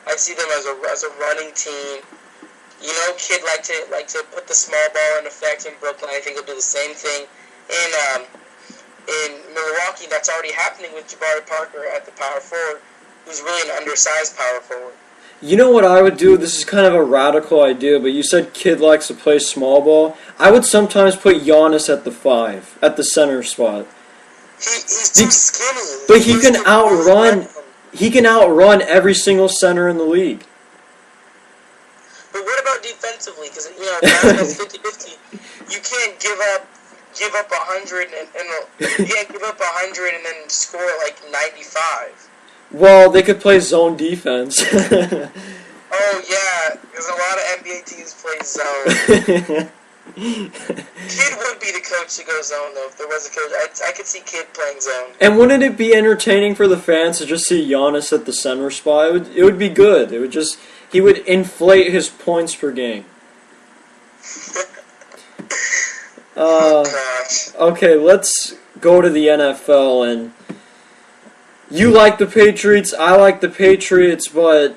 I see them as a running team. You know, Kid like to put the small ball in effect in Brooklyn. I think he'll do the same thing in Milwaukee. That's already happening with Jabari Parker at the power forward, who's really an undersized power forward. You know what I would do? This is kind of a radical idea, but you said Kid likes to play small ball. I would sometimes put Giannis at the 5, at the center spot. He's too skinny. But he can outrun. He can outrun every single center in the league. But what about defensively? Because basketball's 50-50. You can't give up 100 and you can't give up 100 and then score like 95. Well, they could play zone defense. Oh yeah, because a lot of NBA teams play zone. Kid would be the coach to go zone, though. If there was a coach, I could see Kid playing zone. And wouldn't it be entertaining for the fans to just see Giannis at the center spot? It would be good. He would inflate his points per game. Gosh. Okay, let's go to the NFL. And you like the Patriots, I like the Patriots, but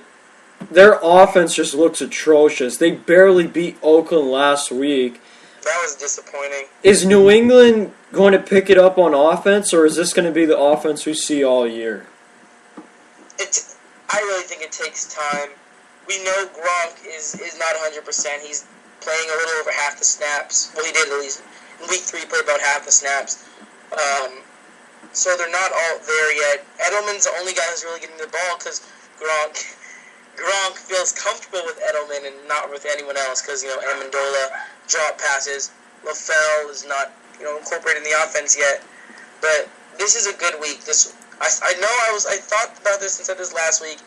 their offense just looks atrocious. They barely beat Oakland last week. That was disappointing. Is New England going to pick it up on offense, or is this going to be the offense we see all year? I really think it takes time. We know Gronk is not 100%. He's playing a little over half the snaps. Well, he did at least. In week 3, he played about half the snaps. So they're not all there yet. Edelman's the only guy who's really getting the ball because Gronk feels comfortable with Edelman and not with anyone else because, Amendola drop passes. LaFell is not, incorporating the offense yet. But this is a good week. I thought about this and said this last week.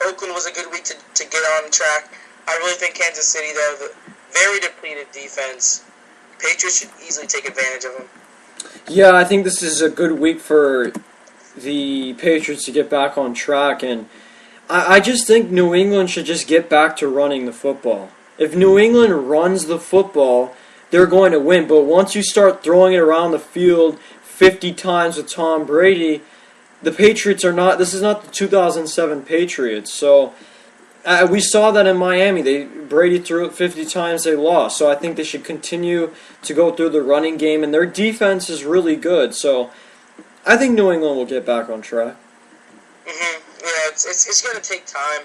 Oakland was a good week to get on track. I really think Kansas City, though, the very depleted defense, Patriots should easily take advantage of them. Yeah, I think this is a good week for the Patriots to get back on track, and I just think New England should just get back to running the football. If New England runs the football, they're going to win, but once you start throwing it around the field 50 times with Tom Brady, the Patriots are not, this is not the 2007 Patriots, so we saw that in Miami. Brady threw it 50 times, they lost. So I think they should continue to go through the running game, and their defense is really good. So I think New England will get back on track. Mm-hmm. Yeah, it's going to take time.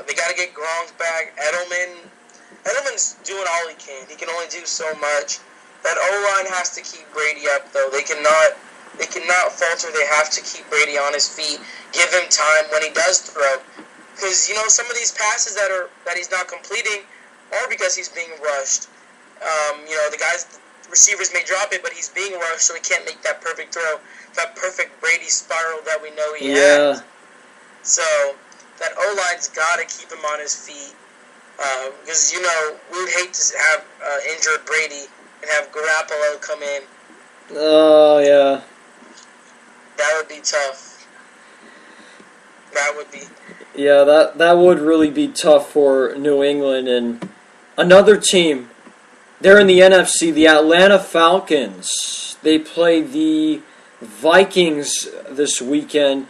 They got to get Gronk back. Edelman's doing all he can. He can only do so much. That O-line has to keep Brady up, though. They cannot falter. They have to keep Brady on his feet. Give him time when he does throw. Because, some of these passes that he's not completing are because he's being rushed. The receivers may drop it, but he's being rushed, so he can't make that perfect throw, that perfect Brady spiral that we know he has. So that O-line's got to keep him on his feet. Because, we would hate to have injured Brady and have Garoppolo come in. Oh, yeah. That would be tough. That would be. Yeah, that would really be tough for New England. And another team, they're in the NFC, the Atlanta Falcons. They play the Vikings this weekend.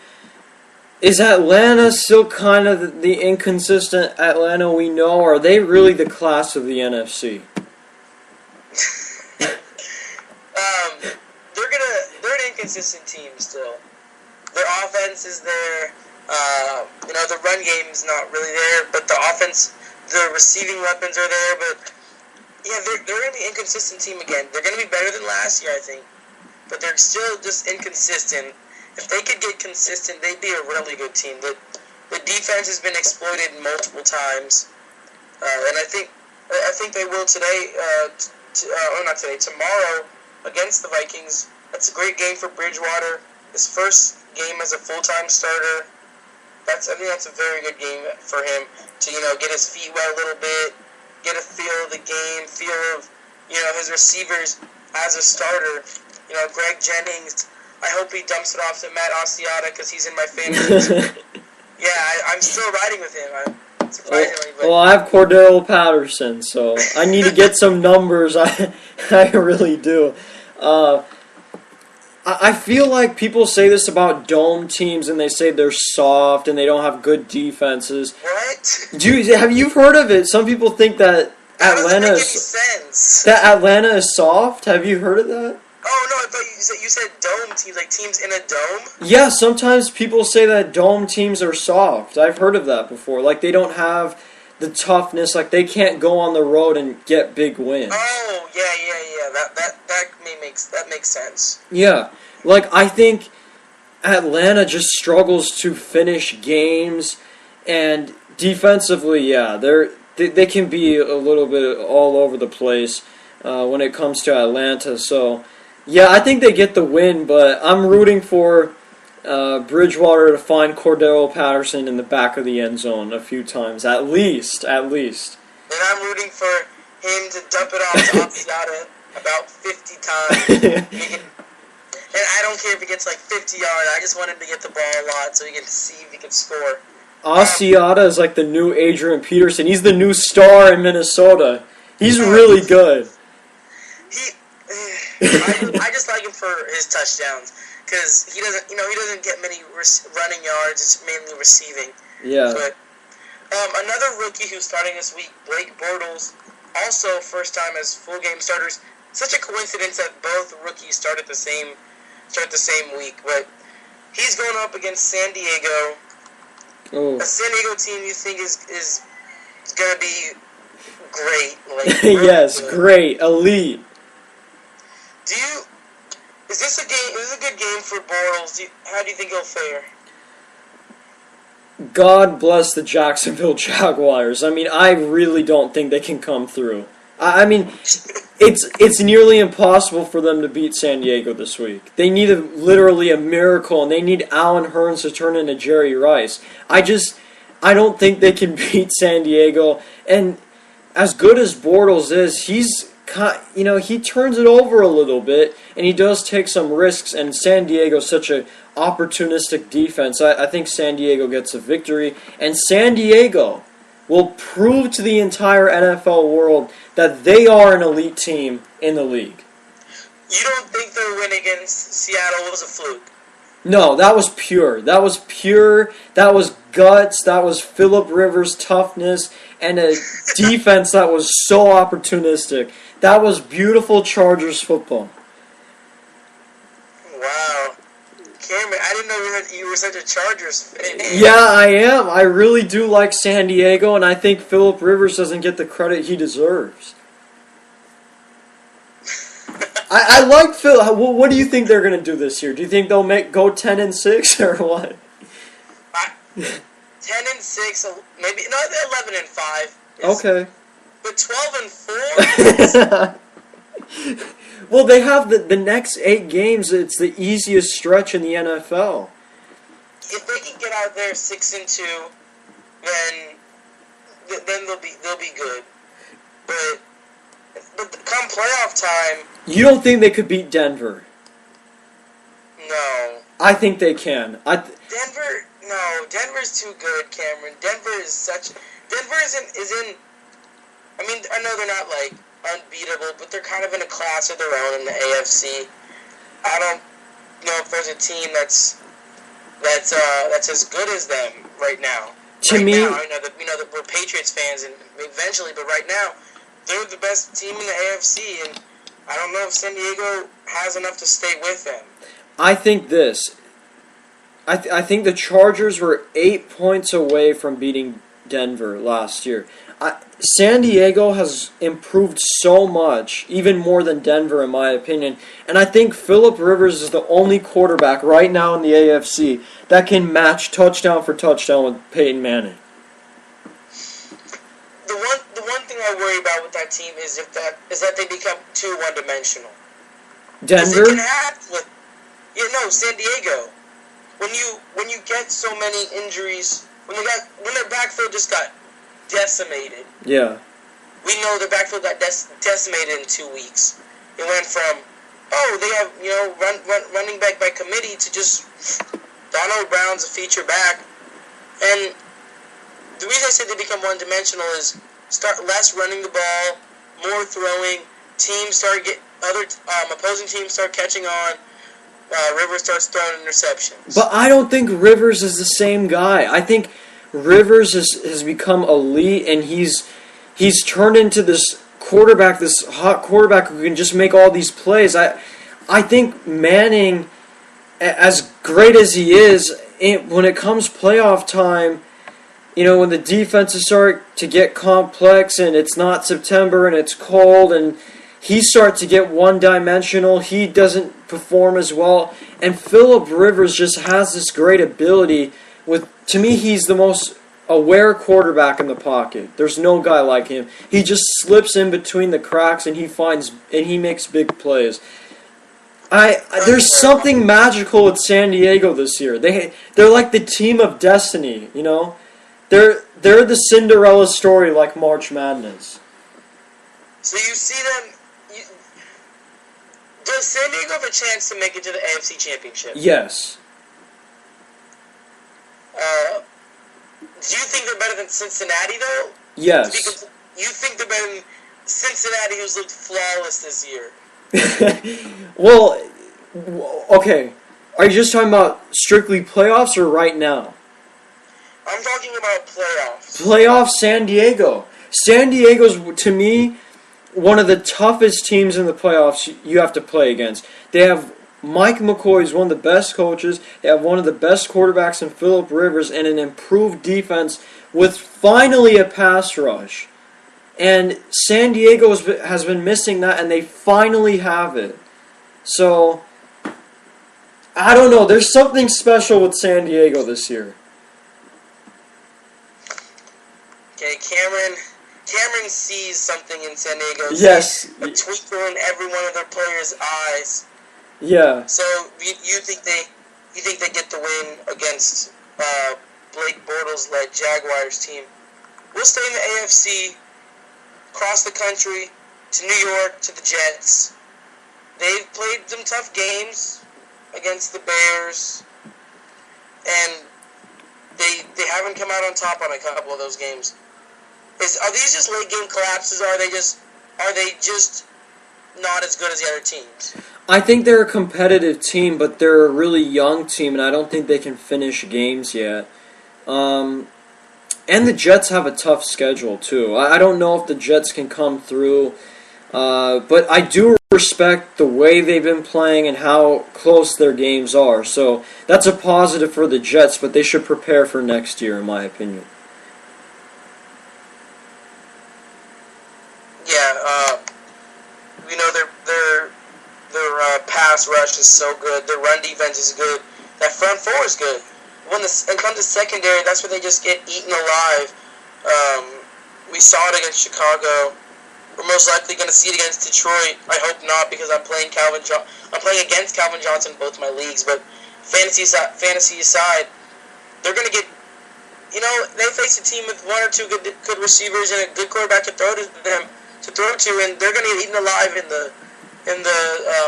Is Atlanta still kind of the inconsistent Atlanta we know, or are they really the class of the NFC? They're an inconsistent team still. Their offense is there. The run game is not really there, but the offense, the receiving weapons are there. But yeah, they're going to be an inconsistent team again. They're going to be better than last year, I think, but they're still just inconsistent. If they could get consistent, they'd be a really good team. The defense has been exploited multiple times, and I think they will today. Not today. Tomorrow against the Vikings. That's a great game for Bridgewater. His first game as a full-time starter. I think that's a very good game for him to get his feet wet a little bit, get a feel of the game, feel of his receivers as a starter. Greg Jennings. I hope he dumps it off to Matt Asiata because he's in my fantasy. Yeah, I'm still riding with him. Surprisingly, well, I have Cordell Patterson, so I need to get some numbers. I really do. I feel like people say this about dome teams, and they say they're soft and they don't have good defenses. What? Have you heard of it? Some people think that That doesn't make any Atlanta sense. is soft. Have you heard of that? Oh no, I thought you said dome teams, like teams in a dome. Yeah, sometimes people say that dome teams are soft. I've heard of that before. Like they don't have the toughness. Like they can't go on the road and get big wins. Oh yeah. That makes sense. Yeah, like I think Atlanta just struggles to finish games, and defensively, yeah, they can be a little bit all over the place when it comes to Atlanta. So, yeah, I think they get the win, but I'm rooting for Bridgewater to find Cordero Patterson in the back of the end zone a few times, at least. And I'm rooting for him to dump it off to Asiata about 50 times. And I don't care if he gets like 50 yards. I just want him to get the ball a lot so he can see if he can score. Asiata is like the new Adrian Peterson. He's the new star in Minnesota. He's really good. I just like him for his touchdowns because he doesn't get many running yards. It's mainly receiving. Yeah. But another rookie who's starting this week, Blake Bortles, also first time as full game starters. Such a coincidence that both rookies start the same week, but he's going up against San Diego. Oh. A San Diego team you think is going to be great. Like, really yes, good. great, elite. Is this a game? Is this a good game for Bortles? How do you think he'll fare? God bless the Jacksonville Jaguars. I mean, I really don't think they can come through. I mean, it's nearly impossible for them to beat San Diego this week. They need literally a miracle, and they need Allen Hurns to turn into Jerry Rice. I don't think they can beat San Diego. And as good as Bortles is, he turns it over a little bit, and he does take some risks. And San Diego's such a opportunistic defense. I think San Diego gets a victory, and San Diego will prove to the entire NFL world that they are an elite team in the league. You don't think their win against Seattle was a fluke? No, that was pure. That was guts. That was Phillip Rivers' toughness and a defense that was so opportunistic. That was beautiful Chargers football. Wow. Cameron, I didn't know you were such a Chargers fan. Yeah, I am. I really do like San Diego, and I think Phillip Rivers doesn't get the credit he deserves. I like Phil. What do you think they're going to do this year? Do you think they'll go 10-6 or what? 10-6, maybe no, 11-5. Okay. But 12-4. Well, they have the next 8 games. It's the easiest stretch in the NFL. If they can get out there 6-2, then they'll be good. But come playoff time, you don't think they could beat Denver? No. I think they can. Denver's too good, Cameron. Denver isn't. I mean, I know they're not like unbeatable, but they're kind of in a class of their own in the AFC. I don't know if there's a team that's as good as them right now. I know that we're Patriots fans, and eventually, but right now, they're the best team in the AFC, and I don't know if San Diego has enough to stay with them. I think this. I think the Chargers were 8 points away from beating Denver last year. San Diego has improved so much, even more than Denver in my opinion, and I think Phillip Rivers is the only quarterback right now in the AFC that can match touchdown for touchdown with Peyton Manning. The one thing I worry about with that team is that they become too one-dimensional. Denver? San Diego. When you get so many injuries, when their backfield just got decimated. Yeah. We know their backfield got decimated in 2 weeks. It went from they have running back by committee to just Donald Brown's a feature back, and the reason I said they become one-dimensional is start less running the ball, more throwing. Opposing teams start catching on. Rivers starts throwing interceptions. But I don't think Rivers is the same guy. I think Rivers has become elite, and he's turned into this quarterback, this hot quarterback who can just make all these plays. I think Manning, as great as he is, when it comes playoff time, when the defenses start to get complex and it's not September and it's cold and he starts to get one-dimensional, he doesn't perform as well. And Phillip Rivers just has this great ability. To me, he's the most aware quarterback in the pocket. There's no guy like him. He just slips in between the cracks and he makes big plays. There's something magical at San Diego this year. They're like the team of destiny, They're the Cinderella story like March Madness. So you see them. Does San Diego have a chance to make it to the AFC Championship? Yes. Do you think they're better than Cincinnati, though? Yes. Because you think they're better than Cincinnati, who's looked flawless this year? Well, okay. Are you just talking about strictly playoffs or right now? I'm talking about playoffs. Playoffs, San Diego. San Diego's, to me, one of the toughest teams in the playoffs you have to play against. They have Mike McCoy, is one of the best coaches. They have one of the best quarterbacks in Phillip Rivers and an improved defense with finally a pass rush. And San Diego has been missing that, and they finally have it. So, I don't know. There's something special with San Diego this year. Okay, Cameron sees something in San Diego. Yes. A twinkle in every one of their players' eyes. Yeah. So you think they get the win against Blake Bortles led Jaguars team? We'll stay in the AFC, across the country to New York to the Jets. They've played some tough games against the Bears, and they haven't come out on top on a couple of those games. Are these just late game collapses? Or are they just not as good as the other teams? I think they're a competitive team, but they're a really young team, and I don't think they can finish games yet. And the Jets have a tough schedule, too. I don't know if the Jets can come through, but I do respect the way they've been playing and how close their games are. So that's a positive for the Jets, but they should prepare for next year, in my opinion. Yeah, their pass rush is so good. Their run defense is good. That front four is good. When it comes to secondary, that's where they just get eaten alive. We saw it against Chicago. We're most likely going to see it against Detroit. I hope not, because I'm playing against Calvin Johnson in both my leagues. But fantasy aside, they're going to get. They face a team with one or two good receivers and a good quarterback to throw to, and they're going to get eaten alive in the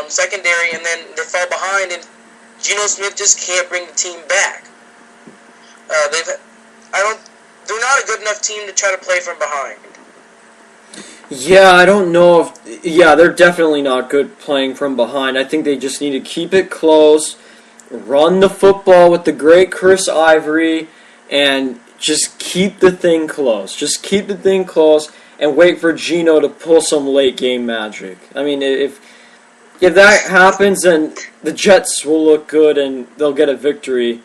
secondary, and then they fall behind, and Geno Smith just can't bring the team back. They're not a good enough team to try to play from behind. Yeah, I don't know if... Yeah, they're definitely not good playing from behind. I think they just need to keep it close, run the football with the great Chris Ivory, and just keep the thing close. Just keep the thing close and wait for Geno to pull some late-game magic. I mean, if that happens, then the Jets will look good and they'll get a victory.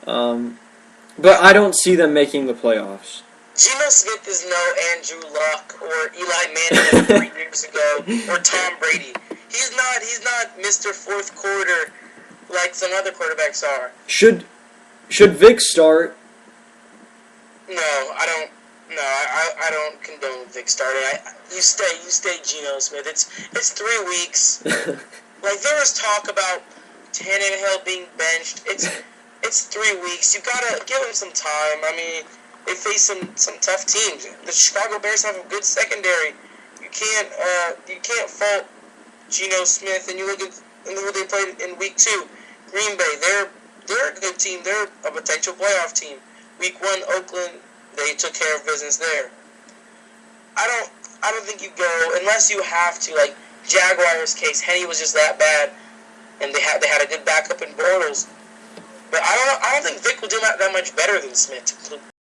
But I don't see them making the playoffs. Geno Smith is no Andrew Luck or Eli Manning 3 years ago or Tom Brady. He's not Mr. Fourth Quarter like some other quarterbacks are. Should Vic start? No, I don't. No, I don't condone Vic starting. You stay Geno Smith. It's 3 weeks. Like, there was talk about Tannehill being benched. It's 3 weeks. You gotta give him some time. I mean, they face some tough teams. The Chicago Bears have a good secondary. You can't fault Geno Smith. And you look at who they played in week 2, Green Bay. They're a good team. They're a potential playoff team. Week 1, Oakland. They took care of business there. I don't think you go unless you have to. Like Jaguars' case, Henny was just that bad. and they had a good backup in Bortles. But I don't think Vic will do that much better than Smith.